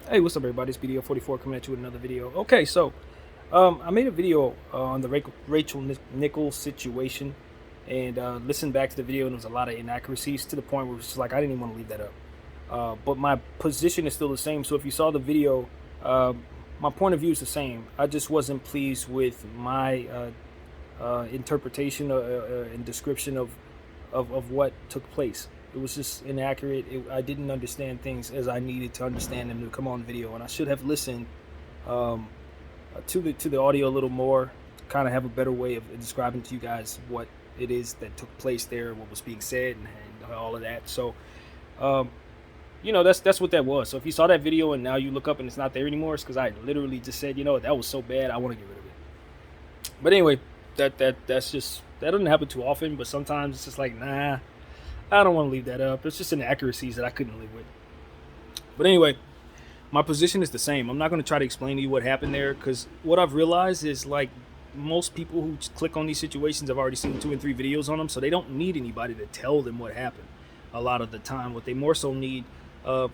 Hey, what's up, everybody? It's BDO 44 coming at you with another video. Okay, so I made a video on the Rachel Nichols situation, and listened back to the video, and there was a lot of inaccuracies to the point where it's just like I didn't even want to leave that up. But my position is still the same. So if you saw the video, uh, my point of view is the same. I just wasn't pleased with my interpretation and description of what took place. It was just inaccurate. I didn't understand things as I needed to understand them to come on video, and I should have listened um, to the audio a little more, kind of have a better way of describing to you guys what it is that took place there, what was being said, and all of that. So, um, that's what that was. So if you saw that video and now you look up and it's not there anymore, it's because I literally just said, that was so bad, I want to get rid of it. But anyway, that doesn't happen too often. But sometimes it's just like, nah, I don't want to leave that up. It's just inaccuracies that I couldn't live with. But anyway, my position is the same. I'm not going to try to explain to you what happened there, because what I've realized is, like, most people who click on these situations have already seen 2 and 3 videos on them, so they don't need anybody to tell them what happened. A lot of the time, what they more so need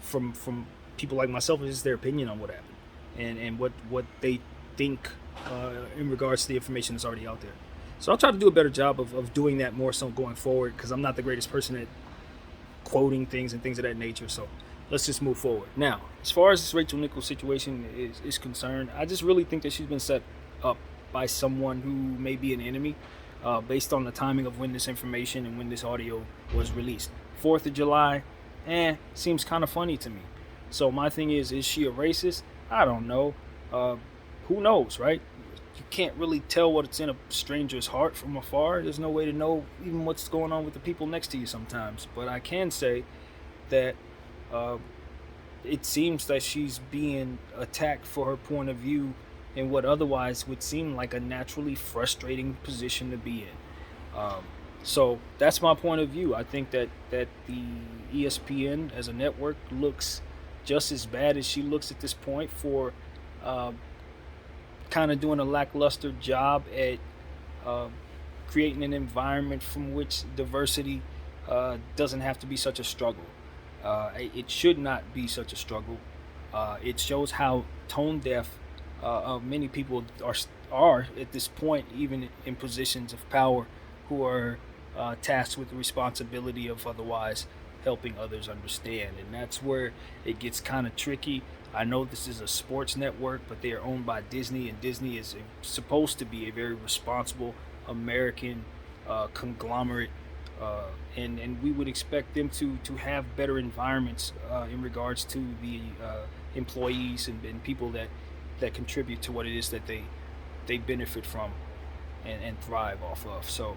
from people like myself is their opinion on what happened, and what they think in regards to the information that's already out there. So I'll try to do a better job of doing that more so going forward, because I'm not the greatest person at quoting things and things of that nature. So let's just move forward. Now, as far as this Rachel Nichols situation is concerned, I just really think that she's been set up by someone who may be an enemy, based on the timing of when this information and when this audio was released. 4th of July, seems kind of funny to me. So my thing is she a racist? I don't know. Who knows, right? You can't really tell what's in a stranger's heart from afar. There's no way to know even what's going on with the people next to you sometimes. But I can say that uh, it seems that she's being attacked for her point of view in what otherwise would seem like a naturally frustrating position to be in. So that's my point of view. I think that the ESPN as a network looks just as bad as she looks at this point for uh, kind of doing a lackluster job at uh, creating an environment from which diversity doesn't have to be such a struggle. It should not be such a struggle. It shows how tone deaf many people are at this point, even in positions of power, who are tasked with the responsibility of otherwise helping others understand. And that's where it gets kind of tricky. I know this is a sports network, but they are owned by Disney, and Disney is supposed to be a very responsible American conglomerate, and we would expect them to have better environments in regards to the employees and people that contribute to what it is that they benefit from and thrive off of. So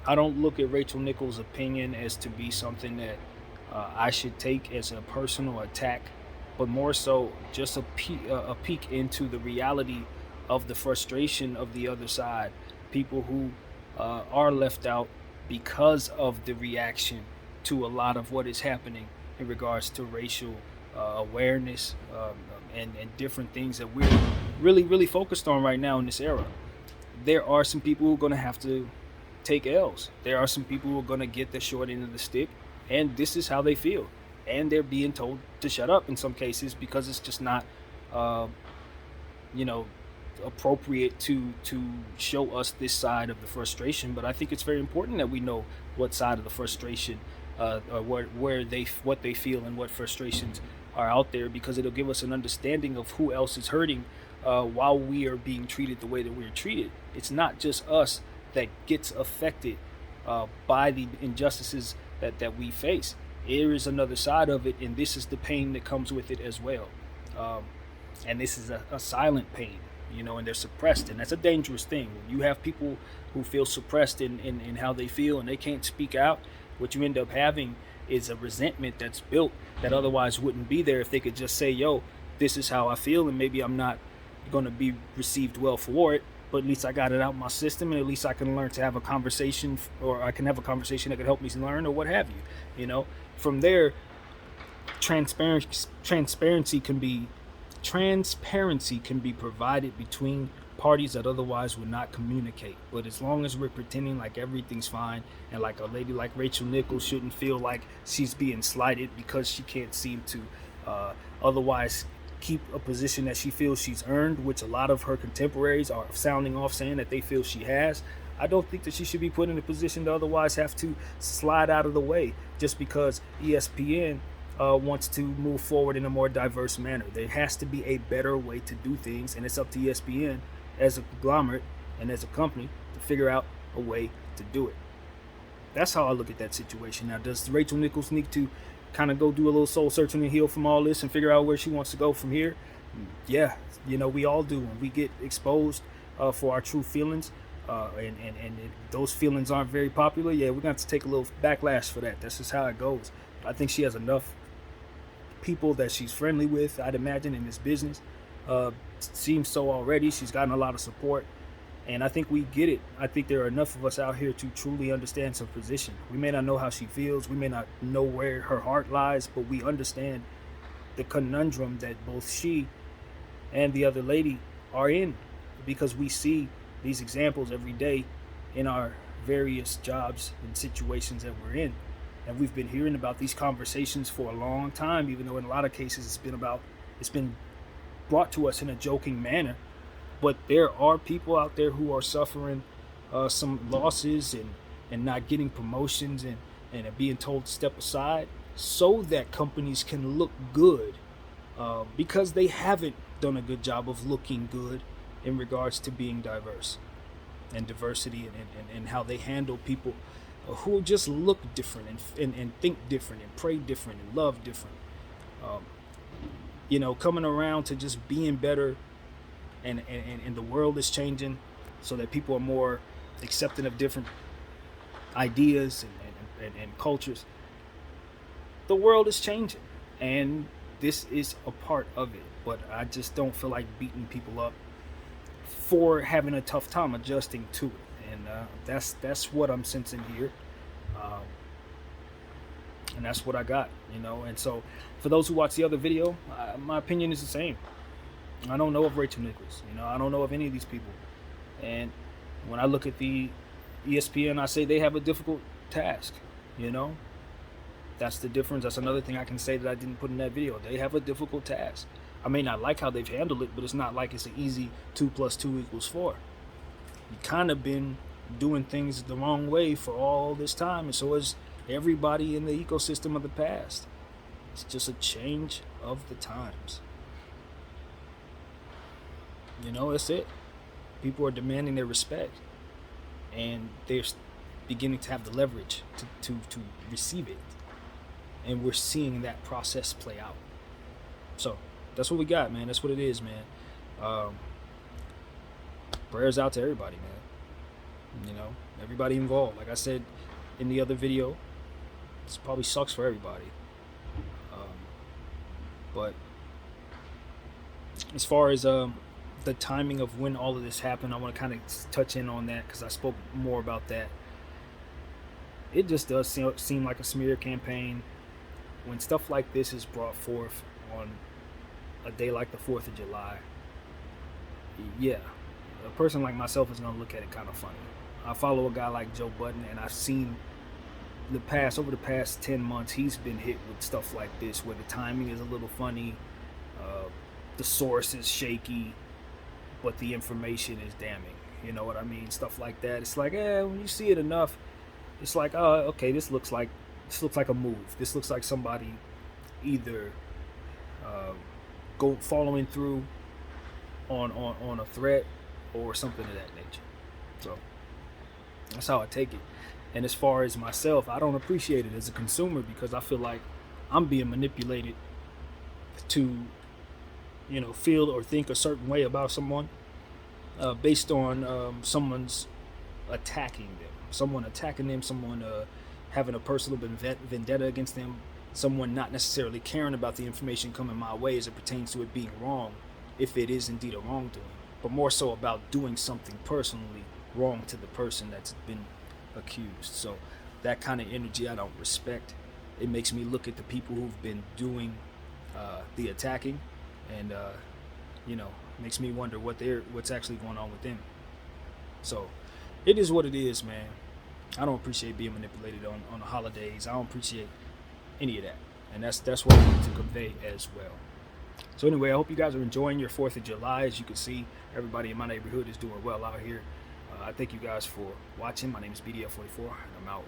I don't look at Rachel Nichols' opinion as to be something that I should take as a personal attack, but more so just a peek into the reality of the frustration of the other side, people who are left out because of the reaction to a lot of what is happening in regards to racial awareness, and different things that we're really focused on right now in this era. There are some people who are going to have to take L's. There are some people who are going to get the short end of the stick, and this is how they feel. And they're being told to shut up in some cases because it's just not, you know, appropriate to show us this side of the frustration. But I think it's very important that we know what side of the frustration, or what they feel and what frustrations are out there, because it'll give us an understanding of who else is hurting while we are being treated the way that we're treated. It's not just us that gets affected by the injustices that we face. There is another side of it, and this is the pain that comes with it as well. And this is a silent pain, and they're suppressed, and that's a dangerous thing. When you have people who feel suppressed in how they feel and they can't speak out, what you end up having is a resentment that's built that otherwise wouldn't be there if they could just say, yo, this is how I feel, and maybe I'm not going to be received well for it, but at least I got it out of my system, and at least I can learn to have a conversation, or I can have a conversation that could help me learn, or what have you. From there, transparency can be provided between parties that otherwise would not communicate. But as long as we're pretending like everything's fine, and like a lady like Rachel Nichols shouldn't feel like she's being slighted because she can't seem to otherwise keep a position that she feels she's earned, which a lot of her contemporaries are sounding off saying that they feel she has. I don't think that she should be put in a position to otherwise have to slide out of the way just because ESPN wants to move forward in a more diverse manner. There has to be a better way to do things, and it's up to ESPN as a conglomerate and as a company to figure out a way to do it. That's how I look at that situation. Now, does Rachel Nichols need to kind of go do a little soul searching and heal from all this and figure out where she wants to go from here? Yeah, we all do. When we get exposed for our true feelings, and those feelings aren't very popular, yeah, we're going to have to take a little backlash for that. That's just how it goes. But I think she has enough people that she's friendly with, I'd imagine, in this business. Seems so already. She's gotten a lot of support. And I think we get it. I think there are enough of us out here to truly understand her position. We may not know how she feels. We may not know where her heart lies, but we understand the conundrum that both she and the other lady are in, because we see these examples every day in our various jobs and situations that we're in. And we've been hearing about these conversations for a long time, even though in a lot of cases it's been brought to us in a joking manner. But there are people out there who are suffering some losses and not getting promotions and being told to step aside so that companies can look good, because they haven't done a good job of looking good in regards to being diverse and diversity and how they handle people who just look different and think different and pray different and love different. Coming around to just being better. And the world is changing so that people are more accepting of different ideas and cultures. The world is changing, and this is a part of it. But I just don't feel like beating people up for having a tough time adjusting to it. And that's what I'm sensing here. And that's what I got, And so for those who watch the other video, my opinion is the same. I don't know of Rachel Nichols. I don't know of any of these people. And when I look at the ESPN, I say they have a difficult task. That's the difference. That's another thing I can say that I didn't put in that video. They have a difficult task. I may not like how they've handled it, but it's not like it's an easy 2 + 2 = 4. You kind of been doing things the wrong way for all this time, and so is everybody in the ecosystem of the past. It's just a change of the times. That's it. People are demanding their respect, and they're beginning to have the leverage to receive it. And we're seeing that process play out. So that's what we got, man. That's what it is, man. Prayers out to everybody, man. Everybody involved. Like I said in the other video, this probably sucks for everybody. But as far as the timing of when all of this happened, I want to kind of touch in on that because I spoke more about that. It just does seem like a smear campaign when stuff like this is brought forth on a day like the 4th of July. Yeah, a person like myself is going to look at it kind of funny. I follow a guy like Joe Budden, and I've seen over the past 10 months, he's been hit with stuff like this where the timing is a little funny, the source is shaky, but the information is damning. You know what I mean? Stuff like that. It's like, when you see it enough, it's like, oh, okay, this looks like a move. This looks like somebody either following through on a threat or something of that nature. So that's how I take it. And as far as myself, I don't appreciate it as a consumer because I feel like I'm being manipulated to, feel or think a certain way about someone based on someone's attacking them. Someone attacking them, someone having a personal vendetta against them, someone not necessarily caring about the information coming my way as it pertains to it being wrong, if it is indeed a wrongdoing, but more so about doing something personally wrong to the person that's been accused. So that kind of energy I don't respect. It makes me look at the people who've been doing the attacking, and makes me wonder what's actually going on with them. So it is what it is, man. I don't appreciate being manipulated on the holidays. I don't appreciate any of that. and that's what I want to convey as well. So anyway, I hope you guys are enjoying your 4th of July. As you can see, everybody in my neighborhood is doing well out here. I thank you guys for watching. My name is BDF44, and I'm out.